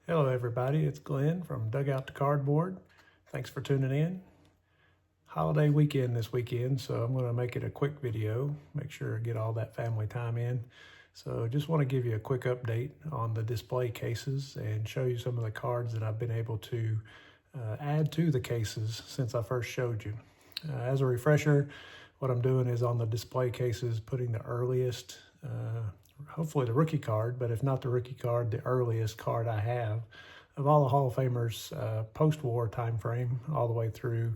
Hello everybody, it's Glenn from Dugout to Cardboard. Thanks for tuning in. Holiday weekend this weekend, so I'm going to make it a quick video, make sure I get all that family time in. So just want to give you a quick update on the display cases and show you some of the cards that I've been able to add to the cases since I first showed you. As a refresher, what I'm doing is on the display cases putting the earliest hopefully the rookie card, but if not the rookie card, the earliest card I have of all the Hall of Famers post-war time frame, all the way through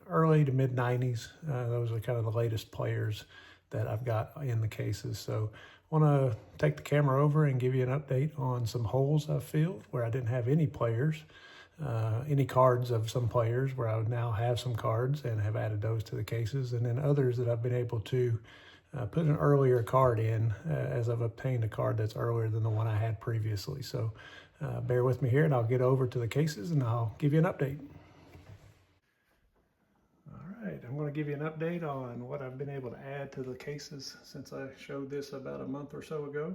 early to mid-90s. Those are kind of the latest players that I've got in the cases. So I want to take the camera over and give you an update on some holes I filled where I didn't have any players, any cards of some players where I would now have some cards and have added those to the cases, and then others that I've been able to put an earlier card in as I've obtained a card that's earlier than the one I had previously. So bear with me here and I'll get over to the cases and I'll give you an update. All right, I'm going to give you an update on what I've been able to add to the cases since I showed this about a month or so ago.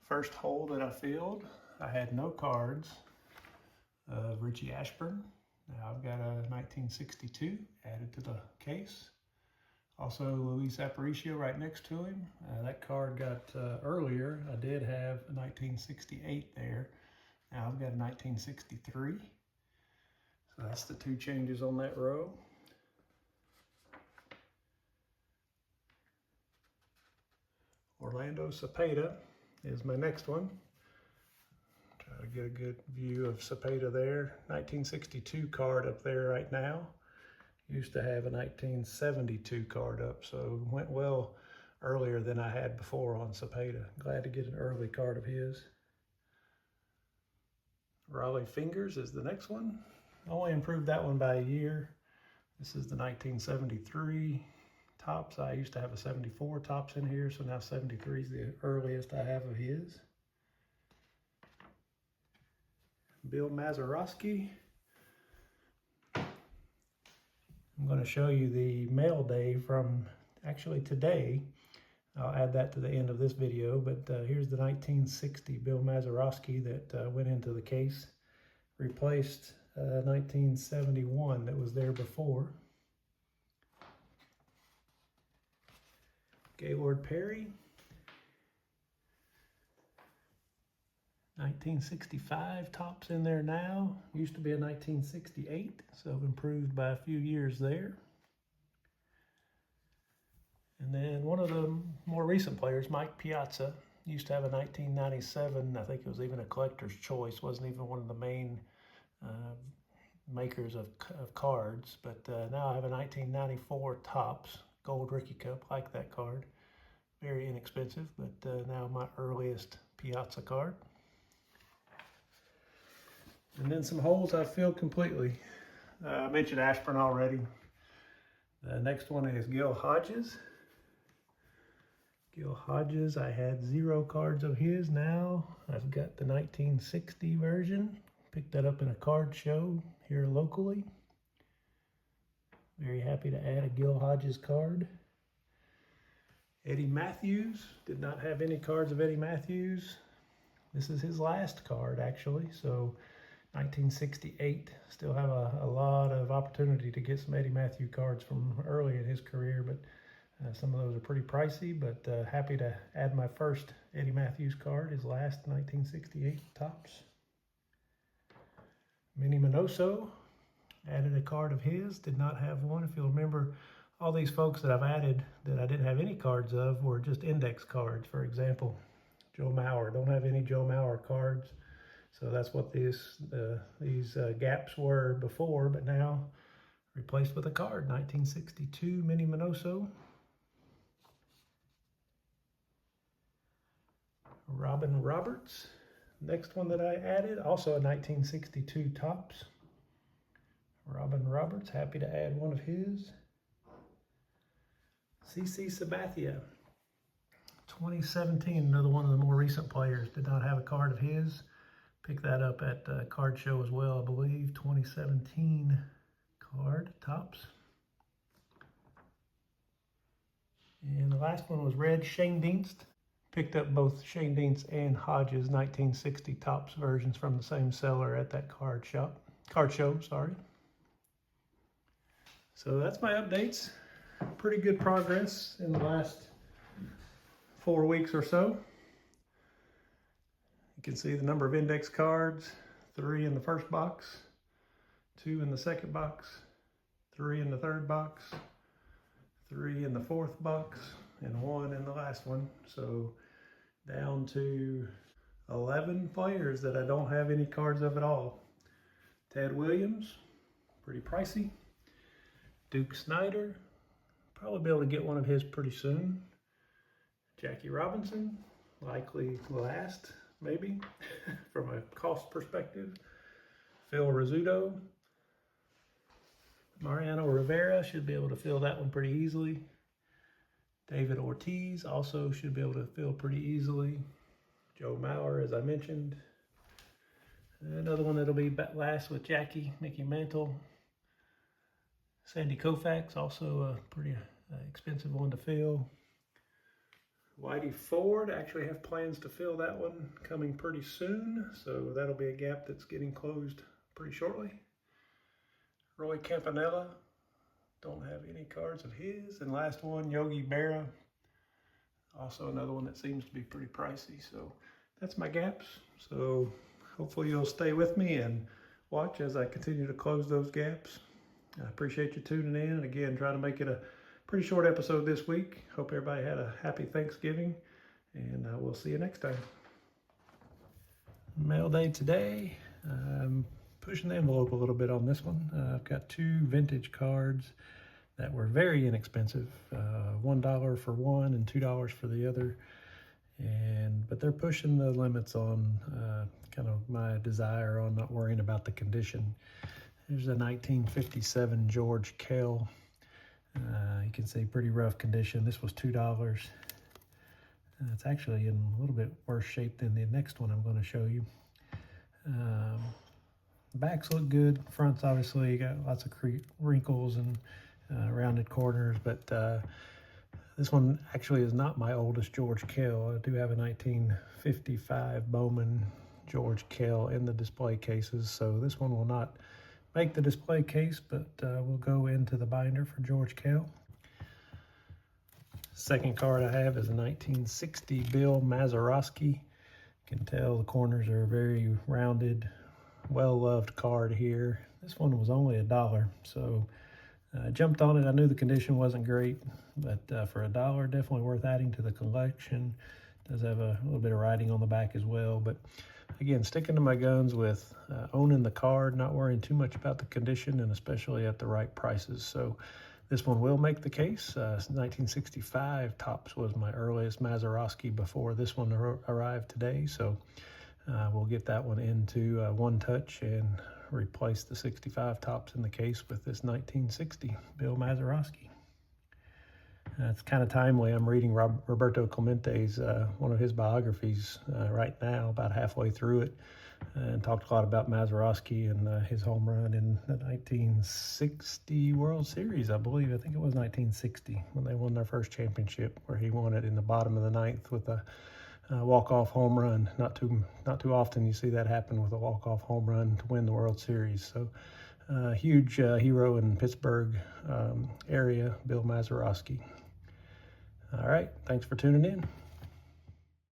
First hole that I filled, I had no cards of Richie Ashburn. Now I've got a 1962 added to the case. Also, Luis Aparicio right next to him. That card got earlier. I did have a 1968 there. Now I've got a 1963. So that's the two changes on that row. Orlando Cepeda is my next one. Try to get a good view of Cepeda there. 1962 card up there right now. Used to have a 1972 card up, so went well earlier than I had before on Cepeda. Glad to get an early card of his. Raleigh Fingers is the next one. Only improved that one by a year. This is the 1973 tops. I used to have a 74 tops in here, so now 73 is the earliest I have of his. Bill Mazeroski. I'm going to show you the mail day from actually today. I'll add that to the end of this video, but here's the 1960 Bill Mazeroski that went into the case. Replaced 1971 that was there before. Gaylord Perry. 1965 tops in there now. Used to be a 1968, so improved by a few years there. And then one of the more recent players, Mike Piazza, used to have a 1997. I think it was even a collector's choice. Wasn't even one of the main makers of cards. But now I have a 1994 tops gold rookie cup. Like that card. Very inexpensive, but now my earliest Piazza card. And then some holes I've filled completely. I mentioned Ashburn already. The next one is Gil Hodges. Gil Hodges, I had 0 cards of his. Now I've got the 1960 version. Picked that up in a card show here locally. Very happy to add a Gil Hodges card. Eddie Matthews, did not have any cards of Eddie Matthews. This is his last card actually, so 1968, still have a lot of opportunity to get some Eddie Matthews cards from early in his career, but some of those are pretty pricey, but happy to add my first Eddie Matthews card, his last 1968 tops. Minnie Minoso, added a card of his, did not have one. If you'll remember, all these folks that I've added that I didn't have any cards of were just index cards. For example, Joe Mauer, don't have any Joe Mauer cards. So that's what these gaps were before, but now replaced with a card. 1962 Minnie Minoso. Robin Roberts, next one that I added, also a 1962 tops. Robin Roberts, happy to add one of his. CC Sabathia, 2017, another one of the more recent players. Did not have a card of his. Picked that up at a card show as well, I believe. 2017 card, tops. And the last one was Red Schoendienst, Picked up both Shane Deans and Hodges 1960 Topps versions from the same seller at that card show, sorry. So that's my updates. Pretty good progress in the last 4 weeks or so. You can see the number of index cards, 3 in the first box, 2 in the second box, 3 in the third box, 3 in the fourth box, and 1 in the last one. So down to 11 players that I don't have any cards of at all. Ted Williams, pretty pricey. Duke Snyder, probably be able to get one of his pretty soon. Jackie Robinson, likely last, maybe, from a cost perspective. Phil Rizzuto. Mariano Rivera, should be able to fill that one pretty easily. David Ortiz also should be able to fill pretty easily. Joe Mauer, as I mentioned. Another one that'll be last with Jackie, Mickey Mantle. Sandy Koufax, also a pretty expensive one to fill. Whitey Ford, actually have plans to fill that one coming pretty soon, so that'll be a gap that's getting closed pretty shortly. Roy Campanella, don't have any cards of his. And last one, Yogi Berra, also another one that seems to be pretty pricey. So that's my gaps. So hopefully you'll stay with me and watch as I continue to close those gaps. I appreciate you tuning in, and again, trying to make it a pretty short episode this week. Hope everybody had a happy Thanksgiving, and we'll see you next time. Mail day today. I'm pushing the envelope a little bit on this one. I've got 2 vintage cards that were very inexpensive, $1 for one and $2 for the other. But they're pushing the limits on kind of my desire on not worrying about the condition. There's a 1957 George Kell. You can see pretty rough condition. This was $2. It's actually in a little bit worse shape than the next one I'm going to show you. Backs look good. Fronts obviously got lots of wrinkles and rounded corners, but this one actually is not my oldest George Kell. I do have a 1955 Bowman George Kell in the display cases, so this one will not make the display case, but will go into the binder for George Kell. Second card I have is a 1960 Bill Mazeroski. You can tell the corners are very rounded, well-loved card here. This one was only $1, so I jumped on it. I knew the condition wasn't great, but for $1, definitely worth adding to the collection. Does have a little bit of writing on the back as well, but again, sticking to my guns with owning the card, not worrying too much about the condition, and especially at the right prices. So this one will make the case. 1965 Topps was my earliest Mazeroski before this one arrived today. So we'll get that one into one touch and replace the 65 Topps in the case with this 1960 Bill Mazeroski. It's kind of timely. I'm reading Roberto Clemente's, one of his biographies right now, about halfway through it, and talked a lot about Mazeroski and his home run in the 1960 World Series, I believe. I think it was 1960 when they won their first championship, where he won it in the bottom of the ninth with a walk-off home run. Not too often you see that happen with a walk-off home run to win the World Series. So huge hero in Pittsburgh area, Bill Mazeroski. All right, thanks for tuning in.